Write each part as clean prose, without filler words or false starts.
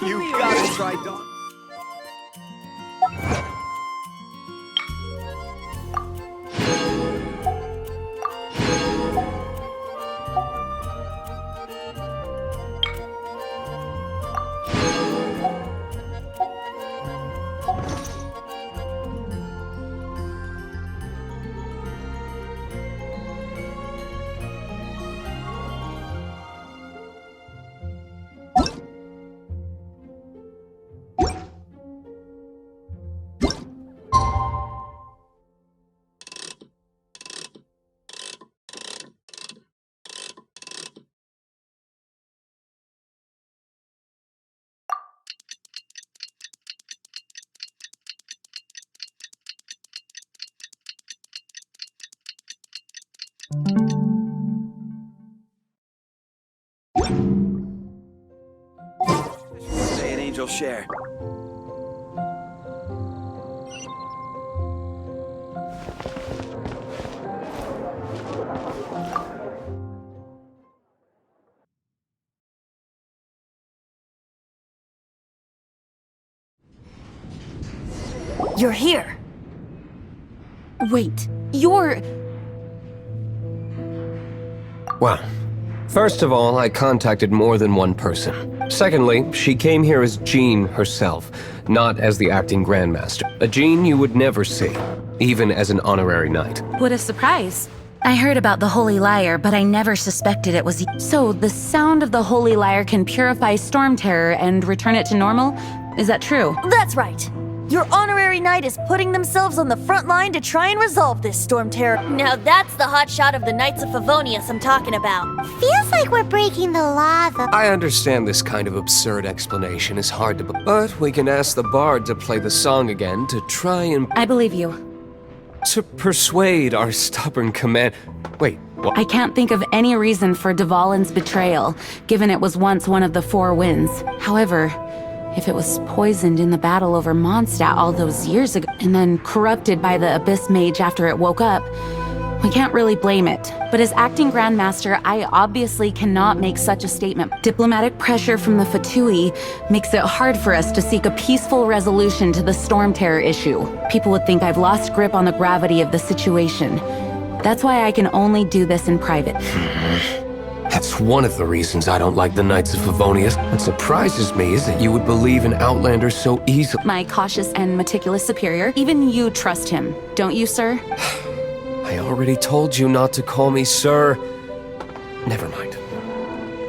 You gotta try Dawn. Say an angel share. You're here. Wait, you're... Well, first of all, I contacted more than one person. Secondly, she came here as Jean herself, not as the acting Grandmaster. A Jean you would never see, even as an honorary knight. What a surprise. I heard about the Holy Lyre, but I never suspected it was... So, the sound of the Holy Lyre can purify Storm Terror and return it to normal? Is that true? That's right. Your honorary knight is putting themselves on the front line to try and resolve this Storm Terror. Now that's the hotshot of the Knights of Favonius I'm talking about. Feels like we're breaking the law, though. I understand this kind of absurd explanation is hard to but we can ask the bard to play the song again to try and... I believe you. to persuade our stubborn command... Wait, what? I can't think of any reason for Dvalin's betrayal, given it was once one of the Four Winds. However, if it was poisoned in the battle over Mondstadt all those years ago, and then corrupted by the Abyss Mage after it woke up, we can't really blame it. But as acting Grandmaster, I obviously cannot make such a statement. Diplomatic pressure from the Fatui makes it hard for us to seek a peaceful resolution to the Storm Terror issue. People would think I've lost grip on the gravity of the situation. That's why I can only do this in private. That's one of the reasons I don't like the Knights of Favonius. What surprises me is that you would believe in Outlanders so easily. My cautious and meticulous superior, even you trust him, don't you, sir? I already told you not to call me sir. Never mind.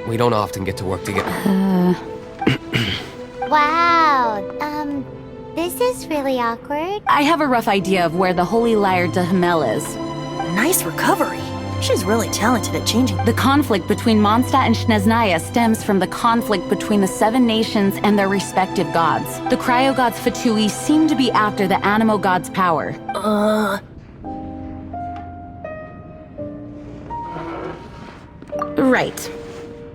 We don't often get to work together. Wow, this is really awkward. I have a rough idea of where the Holy Lyre de Himmel is. Nice recovery. She's really talented at changing. The conflict between Mondstadt and Snezhnaya stems from the conflict between the Seven Nations and their respective gods. The cryo-gods Fatui seem to be after the Animo god's power. Right.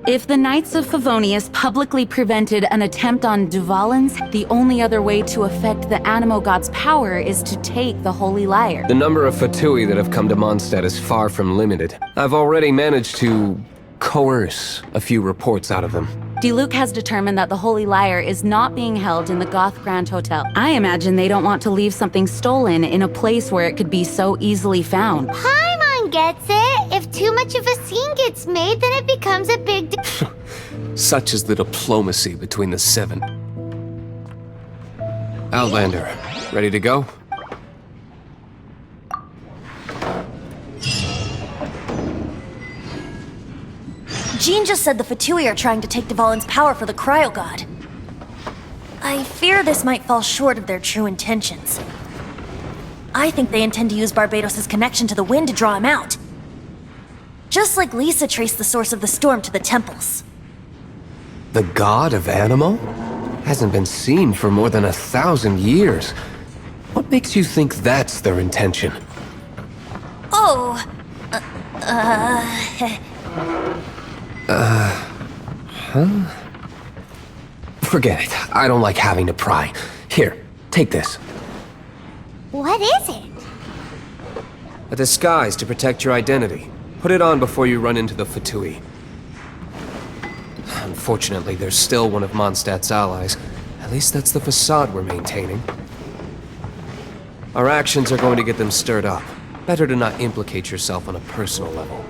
If the Knights of Favonius publicly prevented an attempt on Dvalin's, the only other way to affect the Animo god's power is to take the Holy Lyre. The number of Fatui that have come to Mondstadt is far from limited. I've already managed to coerce a few reports out of them. Diluc has determined that the Holy Lyre is not being held in the Goth Grand Hotel. I imagine they don't want to leave something stolen in a place where it could be so easily found. Paimon gets it. If too much of a scene gets made, then it becomes a big deal. Such is the diplomacy between the seven. Outlander, ready to go? Jean just said the Fatui are trying to take Dvalin's power for the Cryo God. I fear this might fall short of their true intentions. I think they intend to use Barbados' connection to the wind to draw him out. Just like Lisa traced the source of the storm to the temples. The god of Animo? Hasn't been seen for more than 1,000 years. What makes you think that's their intention? Oh, Forget it. I don't like having to pry. Here, take this. What is it? A disguise to protect your identity. Put it on before you run into the Fatui. Unfortunately, there's still one of Mondstadt's allies. At least that's the facade we're maintaining. Our actions are going to get them stirred up. Better to not implicate yourself on a personal level.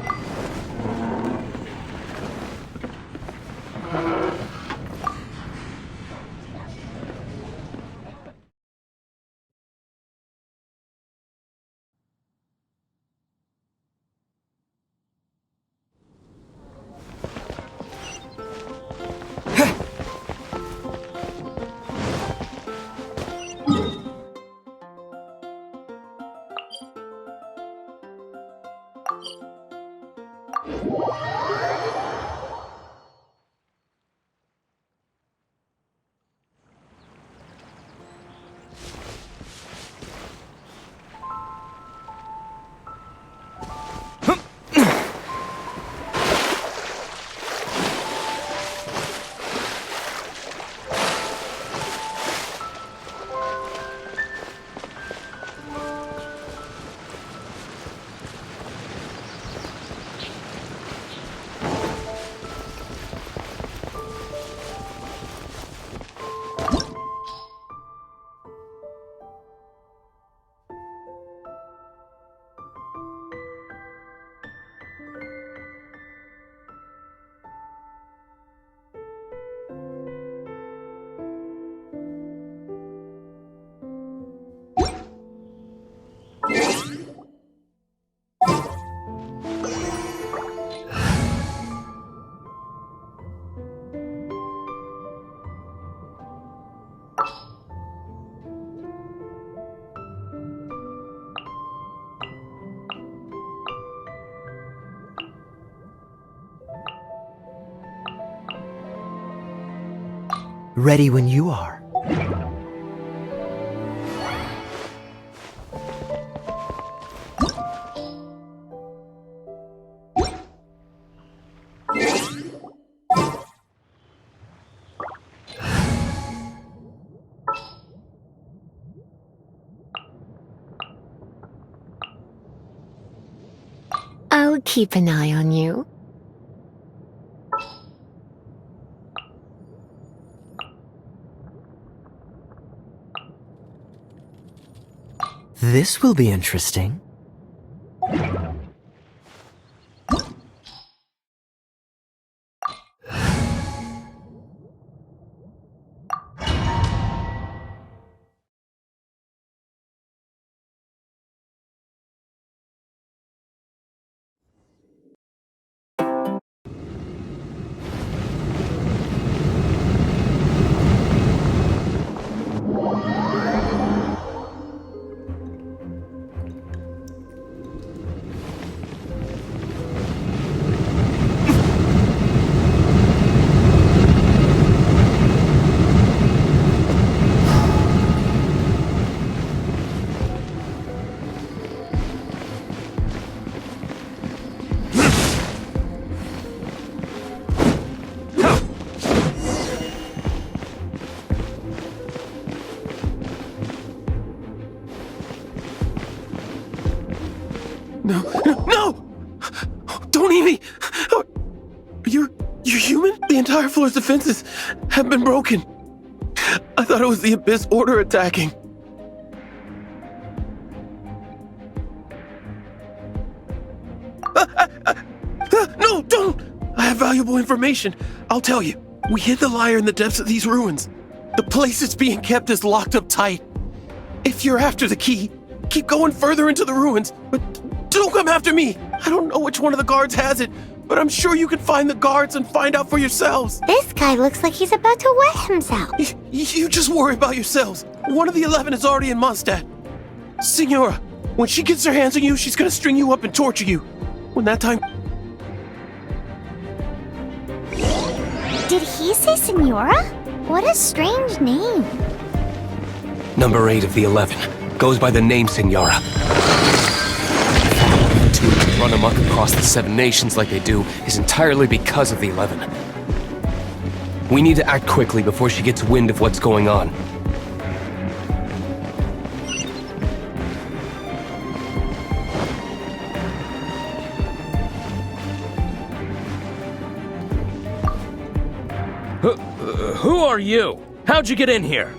Ready when you are. I'll keep an eye on you. This will be interesting. No! Don't eat me! You're human? The entire floor's defenses have been broken. I thought it was the Abyss Order attacking. No, don't! I have valuable information. I'll tell you. We hid the Lyre in the depths of these ruins. The place it's being kept is locked up tight. If you're after the key, keep going further into the ruins, but don't come after me. I don't know which one of the guards has it, but I'm sure you can find the guards and find out for yourselves. This guy looks like he's about to wet himself. You just worry about yourselves. One of the 11 is already in Mondstadt. Signora, when she gets her hands on you, she's gonna string you up and torture you. When that time... Did he say Senora? What a strange name. Number 8 of the 11 goes by the name Signora. The fact the 2 can run amok across the 7 nations like they do is entirely because of the 11. We need to act quickly before she gets wind of what's going on. are you? How'd you get in here?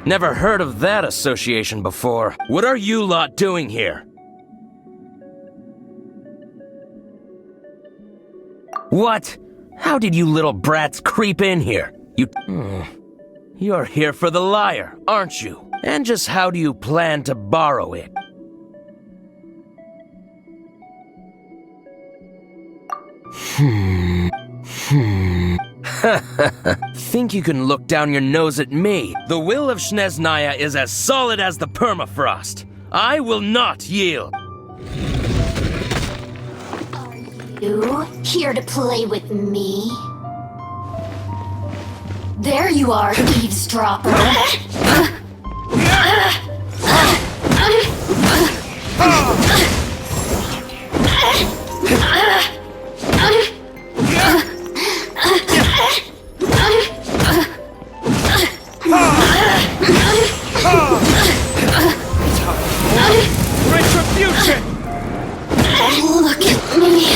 Never heard of that association before. What are you lot doing here? What? How did you little brats creep in here? You're here for the lyre, aren't you? And just how do you plan to borrow it? Think you can look down your nose at me? The will of Snezhnaya is as solid as the permafrost. I will not yield. You here to play with me? There you are, eavesdropper. Retribution! Look at me.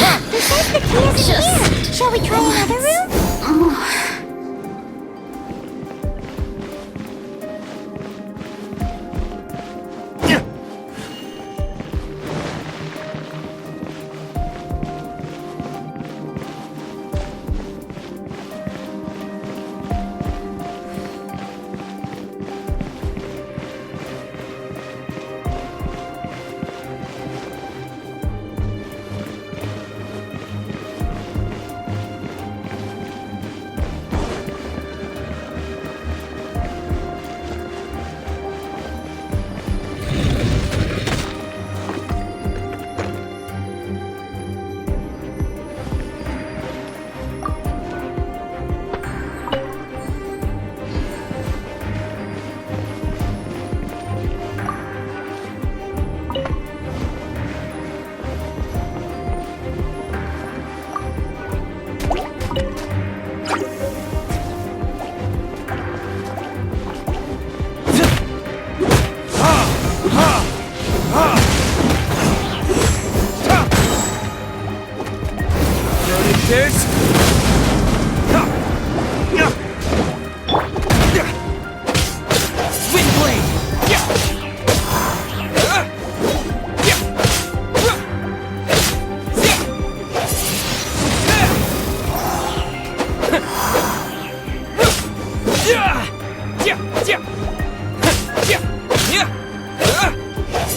Besides the key isn't here. Shall we try another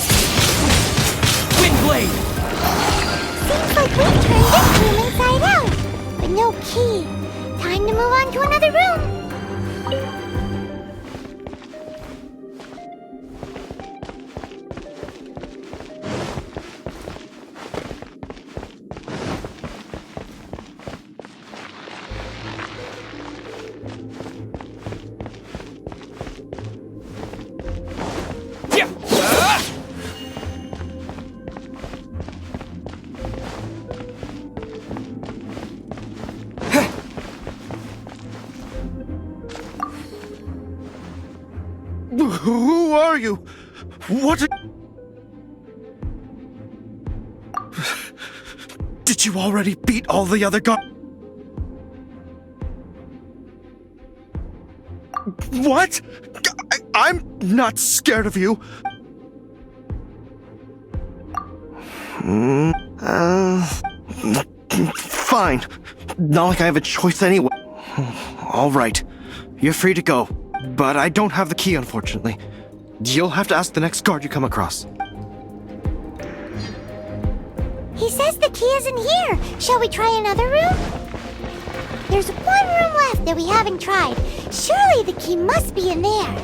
room? Seems like we've turned this room inside out. But no key. Time to move on to another room. Who are you? What? Did you already beat all the other guards? What? I'm not scared of you. Fine. Not like I have a choice anyway. All right. You're free to go. But I don't have the key, unfortunately. You'll have to ask the next guard you come across. He says the key isn't here. Shall we try another room? There's one room left that we haven't tried. Surely the key must be in there.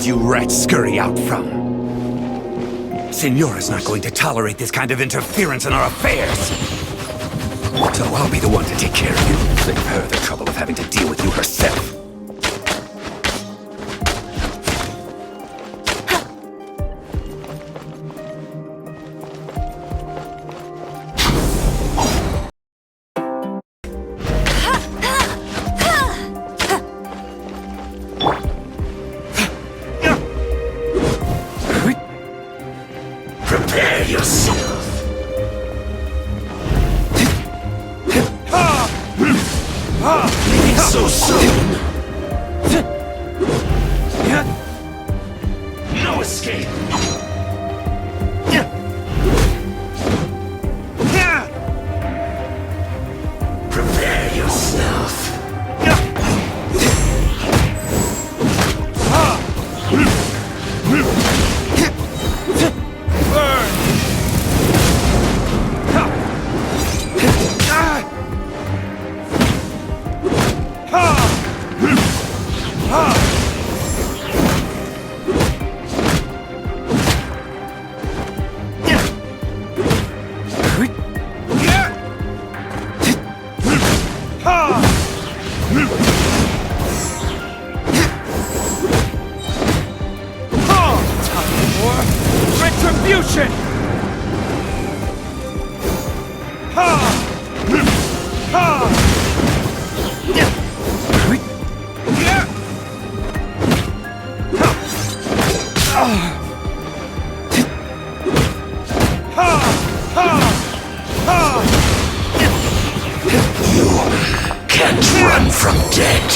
did you rats scurry out from? Senora's not going to tolerate this kind of interference in our affairs. So I'll be the one to take care of you. Save her the trouble of having to deal with you herself. Prepare yourself. So soon. No escape. Prepare yourself. Retribution! Can't run from death.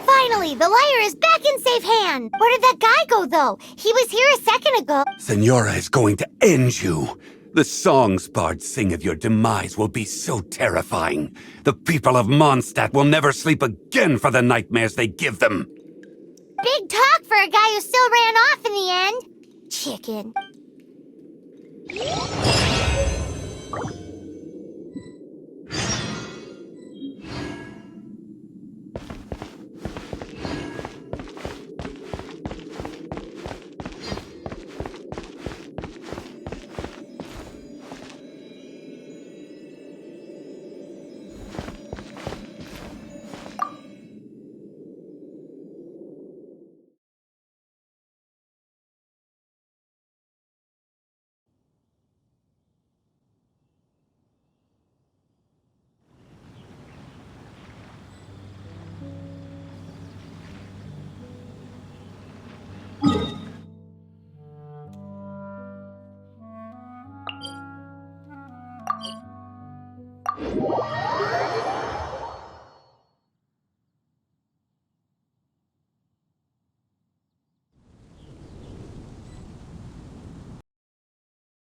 Finally, the Lyre is back in safe hand. Where did that guy go, though? He was here a second ago. Senora is going to end you. The songs bards sing of your demise will be so terrifying. The people of Mondstadt will never sleep again for the nightmares they give them. Big talk for a guy who still ran off in the end. Chicken.